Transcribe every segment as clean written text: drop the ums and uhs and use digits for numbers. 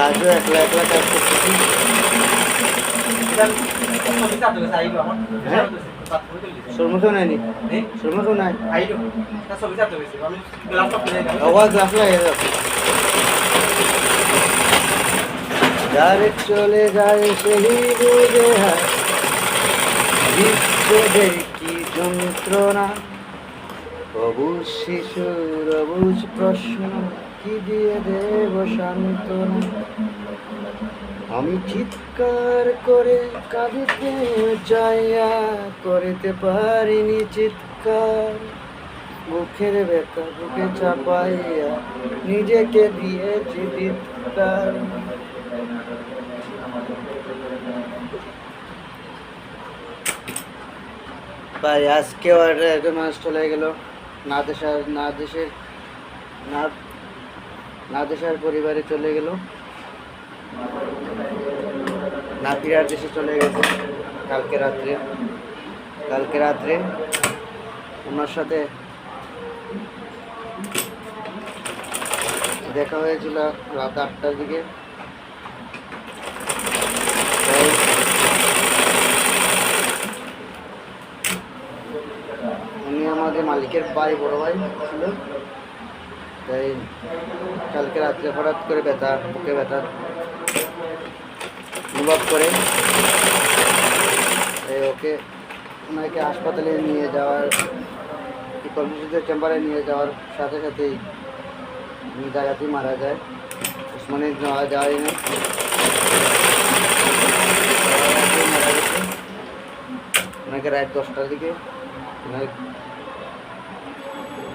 আজও একলা একলা কাজ করতেছি। শর্মকেও নেয়নি, শর্মকেও নাই, আওয়াজ আসলে যারে চলে যায় সেই বুঝে বিচ্ছেদের কি যন্ত্রণা, অবুঝ শিশুর অবুঝ প্রশ্ন কি দিয়ে দেব সান্ত্বনা। আমি চিৎকার করে কাঁদিতে চাইয়া করিতে পারিনি চিৎকার, বুকের ব্যথা বুকে চাপাইয়া নিজেকে দিয়েছি চিৎকার। ভাই আজকেও একজন মানুষ চলে গেল, না দেশের পরিবারে চলে গেল, না ফিরার দেশে চলে গেছে। কালকে রাত্রে ওনার সাথে দেখা হয়েছিল রাত 8টার দিকে। উনি আমাদের মালিকের ভাই, বড় ভাই ছিল। তাই কালকে রাত্রে হঠাৎ করে বুকে ব্যথা অনুভব করে ওনাকে হাসপাতালে নিয়ে যাওয়ার, কর্মসূচির চেম্বারে নিয়ে যাওয়ার সাথে সাথেই উনি জায়গাতেই মারা যায়। উসমানে যাওয়া যায় না, মারা গেছে। ওনাকে রাত 10টার দিকে ওনার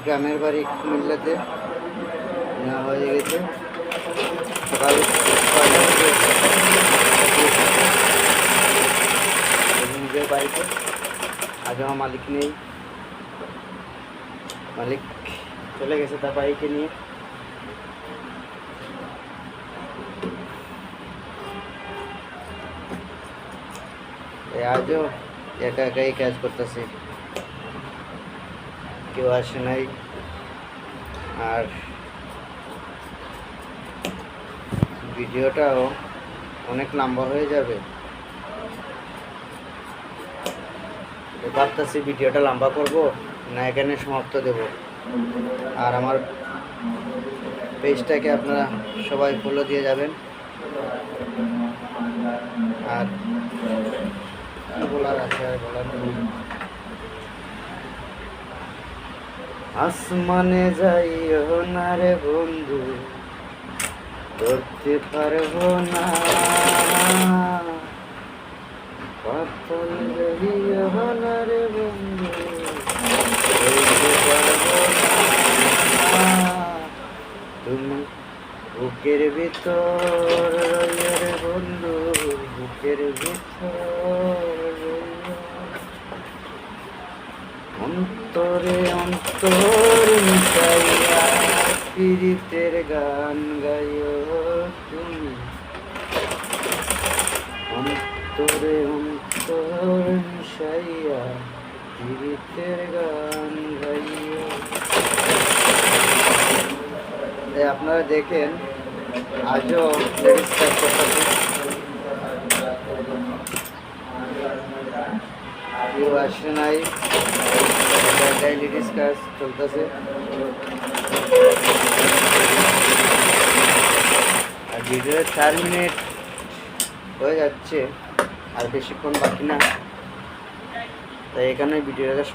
গ্রামের বাড়ি কুমিল্লাতে নেওয়া হয়ে গেছে। সকাল নিজের বাড়িতে। আজ আমার মালিক নেই, মালিক চলে গেছে তার বাইকে নিয়ে। আজও একা একাই কাজ করতেছি, কেউ আসে নাই। আর ভিডিওটাও অনেক লম্বা হয়ে যাবে, ভাবতেছি ভিডিওটা লম্বা করব না এখানে সমাপ্ত দেব। আর আমার পেজটাকে আপনারা সবাই ফলো দিয়ে যাবেন। আর কি বলার আছে আর বলার নেই। আসমানে যাইও না রে বন্ধু, ধরতে পারবো না, পাতাল যাইও না রে বন্ধু, ধরতে পারবো না। তুমি বুকের ভিতর রইও রে বন্ধু, বুকের ভিতর অন্তরে অন্তর মিশাইয়া পীড়িতের গান গাইও তুমি, অন্তরে অন্তর মিশাইয়া পীড়িতের গান গাইও। আপনারা দেখেন আজও লেডিস কাজ করতেছে, কেউ আসে নাই, লেডিস কাজ চলতেছে। আর ভিডিওর 4 মিনিট হয়ে যাচ্ছে, আর বেশিক্ষণ বাকি না। তাই এখানে ভিডিওটা